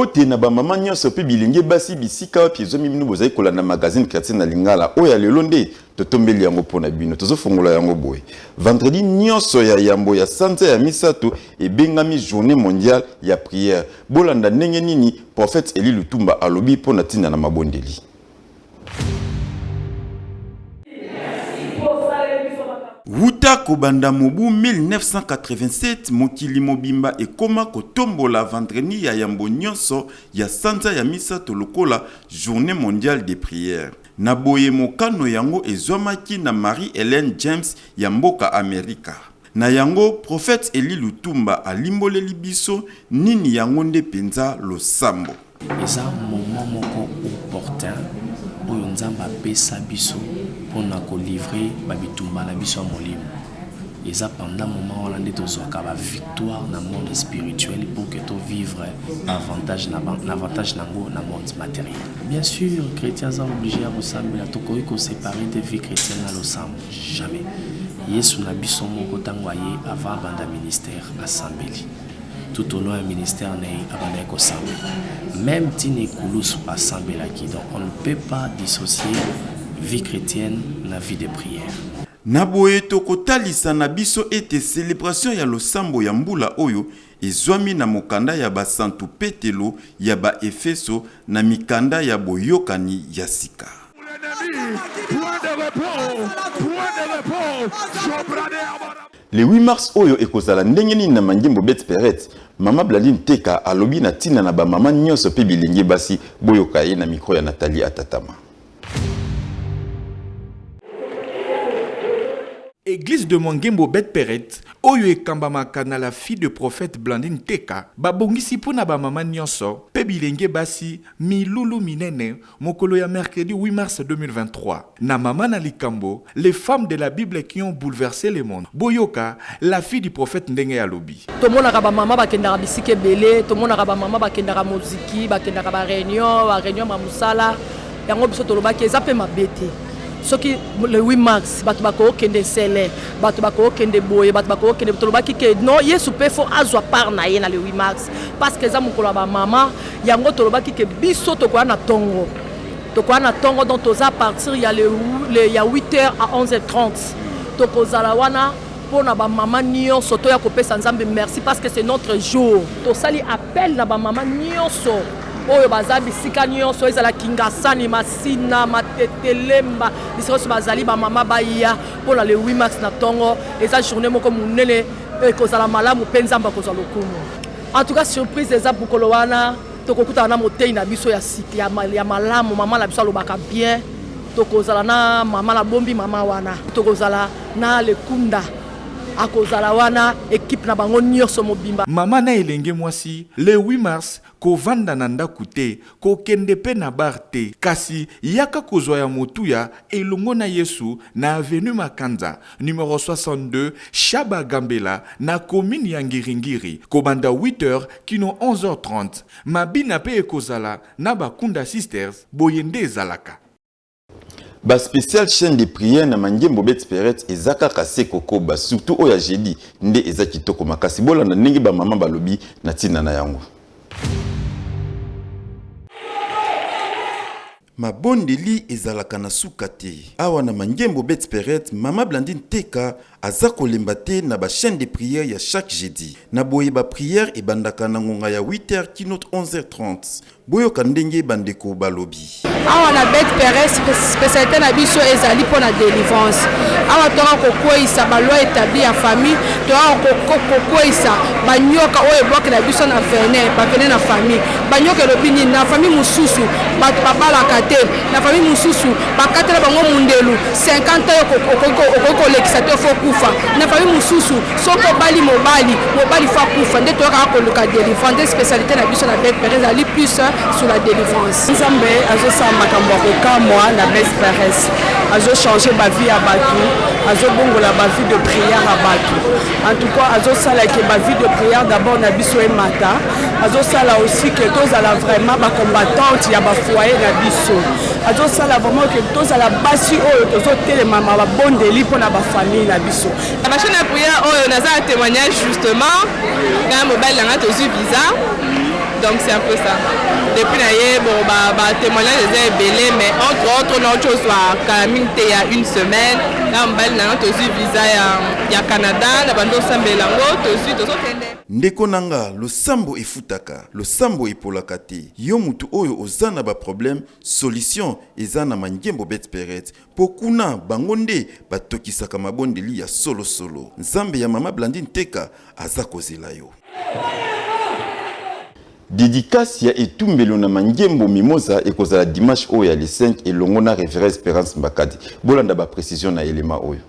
Bote na ba mama nyonso pe bilenge basi bisika piezo miminu bozai kola na magazine chrétien na lingala oya lelo nde totombeli yango pona bino tozo fongola yango boye. Vendredi nyonso ya yambo ya santé ya misato e bengami journée mondiale ya prière. Bolanda ndenge nini prophète Eli Lutumba alobi pona tina na mabondeli. Wuta kobanda mobu 1987 mokili mobimba ekoma kotombola vendredi ya yambo nyonso ya sanza ya misato lokola journée mondiale de prière. Na boye mokano yango ezwamaki na Marie-Hélène James ya mboka Amerika. Na yango prophète Eli Lutumba alimboleli biso nini yango nde penza losambo. Eza moment moko opportun oyo nzamba pesa biso pona ko livrer babitumba na biso molimo. Eza pendant moment wana nde tozwaka ba victoire na monde spirituel pour que to vivre avantage nango na monde matériel. Bien sûr, chrétiens sont obligés à resembler à tokoki ko séparer de vie chrétienne na losambo. Jamais. Yesu na biso moko tango aye avant banda ministère assemblée. Tout au long du ministère n'est pas ensemble. Même si nous sommes ensemble, donc on ne peut pas dissocier vie chrétienne la vie de prière. Naboye tokotalisa na biso ete célébration ya losambo ya mbula oyo ezwami na mokanda ya ba Santu Petelo ya ba Efeso na mikanda ya boyokani ya sika. Le 8 mars oyo ekozala ndenge nini na manjimbo Bet Peret, Mama Blandine Teka alobi na tina na ba mama nyonso pe bilenge basi boyoka ye na micro ya Nathalie Atatama. Église de Mongembo Bet Peret, oyo ekambamaka na la fille de prophète Blandine Teka, babongisi pona ba mama nyonso, pe bilenge basi milulu minene, mokolo ya mercredi 8 mars 2023. Na mama na likambo, les femmes de la Bible qui ont bouleversé le monde. Boyoka, la fille du prophète Ndenge Alobi. Tomonaka ba mama bakendaka bisike belé, tomonaka ba mama bakendaka muziki, bakendaka ba réunion ba musala, yango biso tolobaki eza pe mabete. Ce qui le 8 mars, batu bako kende sele, batu bako kende boye, batu bako kende tolobaki ke non Yesu pe fo azwa par na ye na le 8 mars parce que za mukolo ba mama yango tolobaki ke biso tokoa na tongo. Tokoa na tongo donc toza à partir il y a 8h à 11h30. Tokozala wana pona ba mama nyonso to ya kopesa nzambe merci parce que c'est notre jour. To sali appel na ba mama nyonso. Oyo bazabi sika nyonso ezala kingasani masina matetelemba biso bazali ba mama baya pour le 8 mars na tongo eza journée moko munene ekozala malamu penzamba kozala lokumu. En tout cas surprise eza bukolo wana tokokuta na motei na biso ya site ya malamu mama la biso lobaka bien tokozala na mama la bombi mama wana tokozala na lekunda akozala wana équipe na bango nyonso mobimba. Mama na elenge mwasi le 8 mars ko vanda na ndaku te ko kende pe na bar te kasi yaka kozwa ya motuya elongo na Yesu na avenue Makanza numéro 62 Shaba Gambela na commune ya Ngiringiri ko banda 8h kino 11h30 mabina pe ekozala na Bakunda Sisters boyende zalaka. Ba spécial chaîne de prière na manjimbo Bet Peret ezaka kase kokoba surtout oya jeudi nde eza kitoko makasi bolanda ndenge ba mama balobi na tina na yango. Mabondeli ezalaka na suka te. Awa na manjimbo Bet Peret, Mama Blandine Teka aza kolemba te na ba chaîne de prière ya chaque jeudi. Na boye ba prière e bandaka na ngonga ya 8h kino 11h30. Boyoka ndenge bandeko balobi. Awa na Bet Peret spécialité na biso ezali pona délivrance. Awa toka kokoisa ba loi établie ya famille, toka kokoisa banyoka oyo bloque na biso na venin na famille. Banyoka lobini na famille mususu, ba balaka te. Na famille mususu, bakatela bango mundelu 50 okoko lekisate fo kufa. Na famille mususu, soko bali mobali fa kufa. Nde toka koluka délivrance spécialité na biso na Bet Peret ezali plus sur la délivrance. Nzambe azo makambo kokamwa na Bet Peret. Azo changer ma vie à Batou, azo bongola ma vie de prière à Batou. En tout cas, azo sala que ma vie de prière d'abord na biso et mata. Azo sala aussi que tous à la vraiment ba combattante ya ba foyer na biso. Azo sala vraiment que tous à la basi oyo tous tele mama ba bondeli pour na ba famille na biso. La chaîne de prière oyo naza témoignage justement quand mobile nga tozu visa. Donc c'est un peu ça. Depuis d'ailleurs, bon, témoignage est belé, mais entre autres, notre chose soit Calamine il y a une semaine. Là, on a aussi visa il y a Canada, la bande au Sambelango, aussi, tout ça. Ndeko nanga, le sambo efutaka, le sambo epolaka te. Yo mutu oyo ozana ba problème, solution ezana mangembo bet peret. Pokuna bangonde batokisaka mabondeli ya solo solo. Nzambe ya mama Blandine Teka aza kozela yo. Dédicace ya etumbelo na mangembo mimosa ekozala dimanche oyo ya le 5 elongo na révérend Espérance Mbakadi. Bolanda ba précision na elema oyo.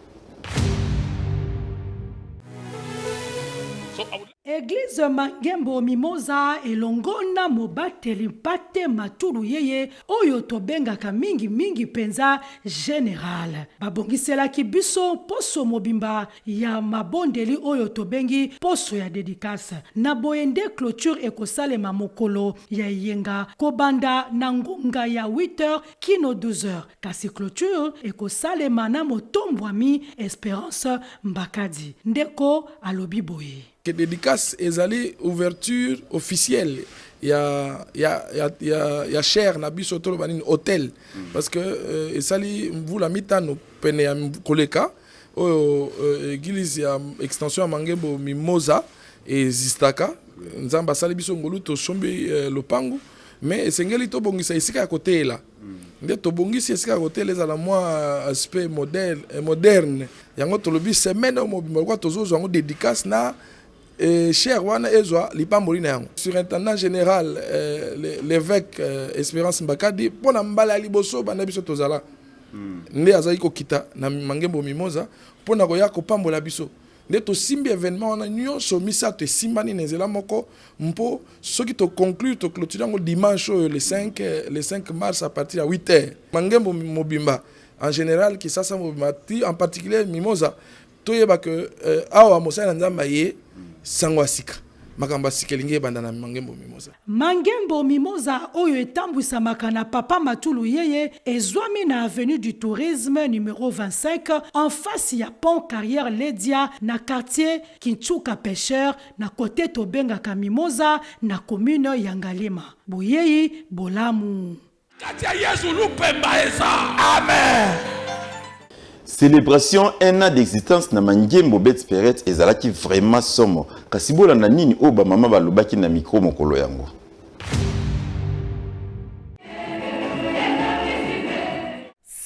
Église Mangembo Mimosa elongona mobateli mpate matulu yeye oyo tobengaka mingi penza général. Babongiselaki biso poso mobimba ya mabondeli oyo tobengi poso ya dédicace. Na boyende clôture ekosalema mokolo ya yenga kobanda na ngunga ya 8h kino 12h. Kasi clôture ekosalema na motombwami Espérance Mbakadi. Ndeko alobi boye. Que dédicace ezali ouverture officielle ya cher na biso to banini hôtel parce que ezali mvula mitano pene ya koleka oyo église ya extension ya Mangembo Mimosa ezistaka nzamba sali biso ngolu to sombi lopango mais esengeli to bongisa esika ya kotela nde to bongisi esika ya kotela ezala mwa aspect moderne yango tolobi semaine o mobimba kwa tozozo yango dédicace na cher wana ezwa lipamboli na yango surintendant général l'évêque Espérance Mbakadi pona mbala liboso bana biso tozala nde azali kokita na Mangembo Mimosa pona koya kopambola biso nde to simbi événement wana nyonso misato esimbani na nzela moko mpo soki to conclure to clôturer yango dimanche le 5 mars à partir de 8h. Mangembo mobimba en général qui sasa mobimba en particulier Mimosa toyeba que awa mosala nzamba ye sangwa sika makamba sikelinge bandana Mangembo Mimosa. Mangembo Mimosa oyo etambwisamaka na papa matulu yeye ezwami na avenue du tourisme numéro 25 en face ya pont carrière Ledia na quartier Kinchuka pêcheur na côté tobengaka Mimosa na commune ya Ngalema. Boyeyi bolamu. Katia Yesu lupemba eza. Amen. Célébration 1 an d'existence na Mangembo Bet Peret ezalaki vraiment somo. Kasibola na nini oba mama balobaki na micro mokolo yango.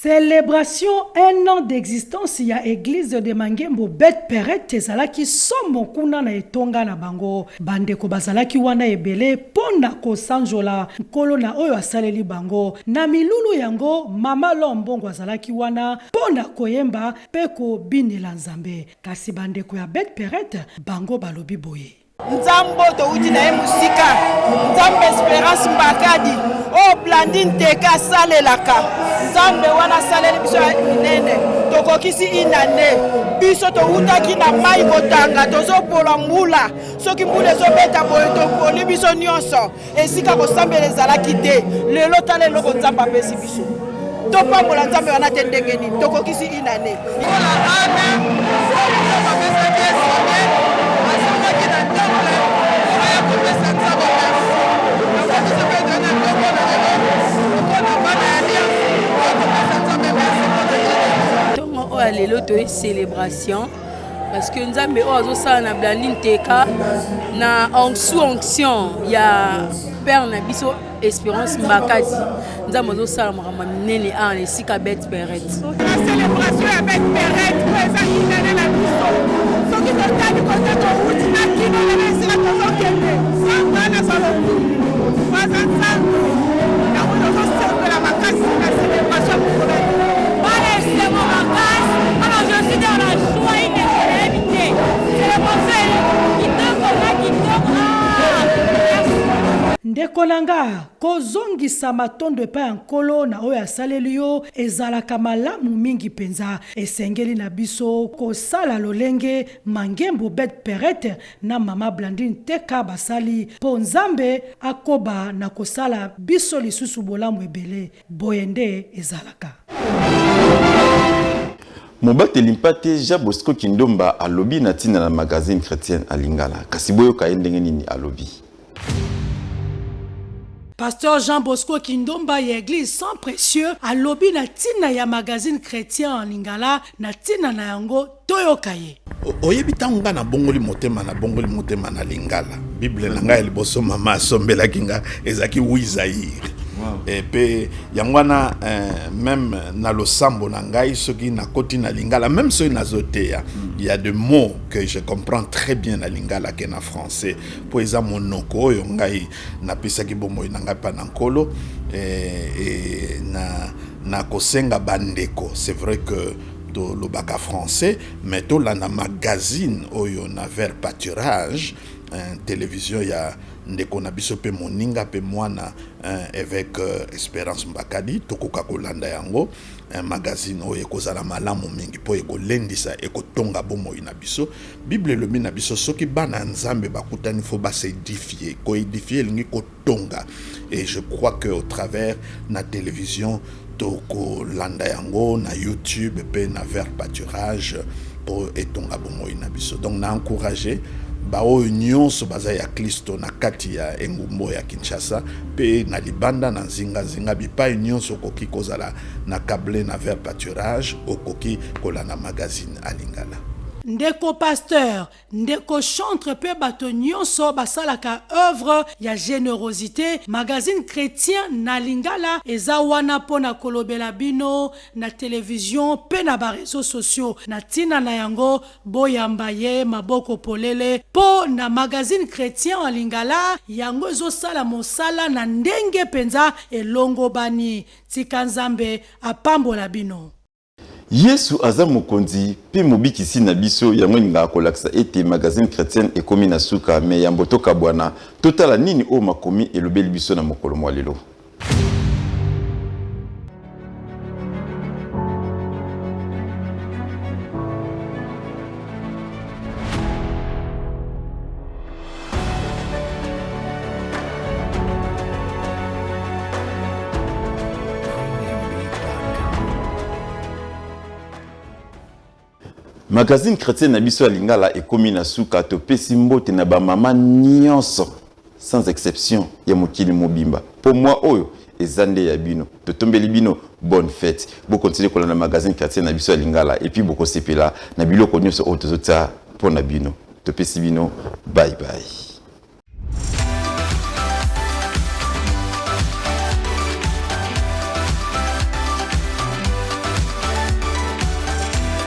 Célébration 1 an d'existence ya église de Mangembo Bet Peret ezalaki somo kuna na etonga na bango. Bandeko bazalaki wana ebele pona kosanjola nkolo na oyo asaleli bango. Na milulu yango mama Lombongo azalaki wana pona koyemba peko binela nzambe. Kasi bandeko ya Bet Peret bango balobi boye. Nzambo to uti na musika Nzambe Espérance Mbakadi o Blandine Teka salelaka Nzambe wana saleli biso inene tokokisi inane biso to utaki na mai kotanga tozopola mbula soki mbula ezobeta boye topoli biso nyonso esika kosambela ezalaki te lelo tala eloko Nzambe apesi biso topambola Nzambe wana te ndenge nini tokokisi inane. Lelo to célébration parce que Nzambe o azosala na Blandine Teka na onction ya père na biso Espérance Mbakadi Nzambe azosala makambo minene en esika Bet Peret. La célébration ya Bet Peret pesa kinene na biso soki totali kotako uti na kino na esika tozokende sangana salobi baza nzambe yango tozosepela makasi na célébration mokolo. C'est mon vacances, alors je suis dans la joie et l'intégrité. C'est le conseil qui te Ndeko nanga kozongisa matondo epai ya nkolo na oyo asaleli yo ezalaka malamu mingi penza esengeli na biso kosala lolenge Mangembo Bet Peret na mama Blandine Teka basali po Nzambe akoba na kosala biso lisusu bolamu ebele boyende ezalaka. Mobateli mpate Jean Bosco Kindomba alobi na tina na magazine chrétienne à Lingala. Kasi boyo ka ndenge nini alobi. Pasteur Jean Bosco Kindomba ya église sans précieux alobi na tina ya magazine chrétien en lingala na tina na yango toyokaye. Oyebi tanga na bongoli motema na lingala. Bible na ngai liboso mama asombela kinga ezaki Wizaïr. Et puis yangwana même na losambo na ngai soki na koti na lingala même soki na zotea il y a des mots que je comprends très bien na lingala que na français pour eza monoko oyo ngai na pisaki bomoi na ngai pa na nkolo et na kosenga bandeko. C'est vrai que le bac français mais to la na magazine oyo na vers pâturage télévision ya ndeko na biso pe moninga pe mwana avec Espérance Mbakadi tokoka kolanda yango un magazine oyo ekozala malamu mingi po ekolendisa ekotonga bomoi na biso. Bible elobi na biso soki bana nzambe bakutani fo basédifier ko édifier lingi kotonga. Et je crois que au travers na télévision toko landa yango na YouTube pe na vers pâturage pour etonga bomoi na biso. Donc na encourager bao nyonso baza ya Kristo na kati ya engumbo ya Kinshasa pe na libanda na nzinga bipa nyonso koki kozala na câble na vers pâturage okoki kolana magazine alingala. Ndeko pasteur, ndeko chantre pe bato nyonso basalaka œuvre ya générosité, magazine chrétien na lingala eza wana pona kolobela bino na télévision pe na ba réseaux sociaux na tina na yango boyamba ye maboko polele po na magazine chrétien en lingala yango ezosala mosala na ndenge penza elongo bani tika nzambe apambola bino. Yesu aza mokonzi pe mobikisi na biso yango ninga kolakisa ete magazine chrétienne ekomi na suka me ya mbotoka bwana totala nini o makomi elobeli biso na mokolo mwa lelo. Magazine chrétien na biso alingala ekomi na suka to pesi mbote na ba mama nyonso sans exception ya mokili mobimba. Pour moi oyo ezande ya bino to tombeli bino bonne fête. Bo continuer kolanda magazine chrétien na biso alingala et puis boko sepela na biloko nyonso oyo tozota pona bino. To pesi bino bye bye.